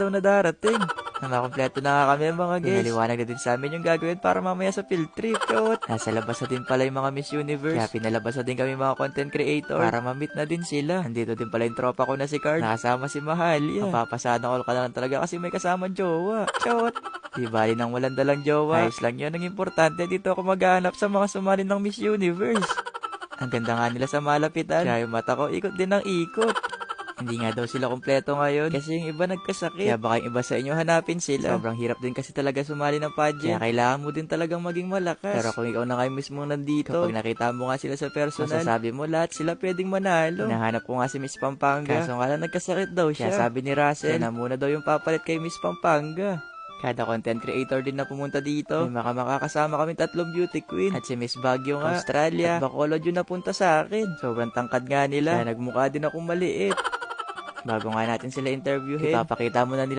daw na darating. Nakakompleto na nga kami mga guys. Pinaliwanag na din sa amin yung gagawin para mamaya sa field trip. Chot! Nasa labas na din pala yung mga Miss Universe. Kaya pinalabas na din kami mga content creator para ma-meet na din sila. Nandito din pala yung tropa ko na si Card. Nakasama si Mahalia. Mapapasada all ka na lang talaga kasi may kasama jowa. Chot! Di bali nang walang dalang jowa. Ayos lang yun. Ang importante dito ako maghanap sa mga sumali ng Miss Universe. Ang ganda nga nila sa malapitan. Kaya yung mata ko ikot din ng ikot. Hindi nga daw sila kompleto ngayon kasi yung iba nagkasakit. Kaya baka yung iba sa inyo hanapin sila. Sobrang hirap din kasi talaga sumali ng pageant. Kaya kailangan mo din talagang maging malakas. Pero kung ikaw na kayo mismo nandito, kapag nakita mo nga sila sa personal, masasabi mo lahat sila pwedeng manalo. Hinahanap ko nga si Miss Pampanga. Kaso nga lang nagkasakit daw siya. Kaya sabi ni Russell, siya na muna daw yung papalit kay Miss Pampanga. Kada content creator din na pumunta dito. May makakasama kami 3 beauty queen. At si Miss Baguio nga, Australia. At Bacolod yun napunta sa akin. Sobrang tangkad nga nila. Kaya nagmukha din akong maliit. Bago nga natin sila interviewin, ipapakita mo na nila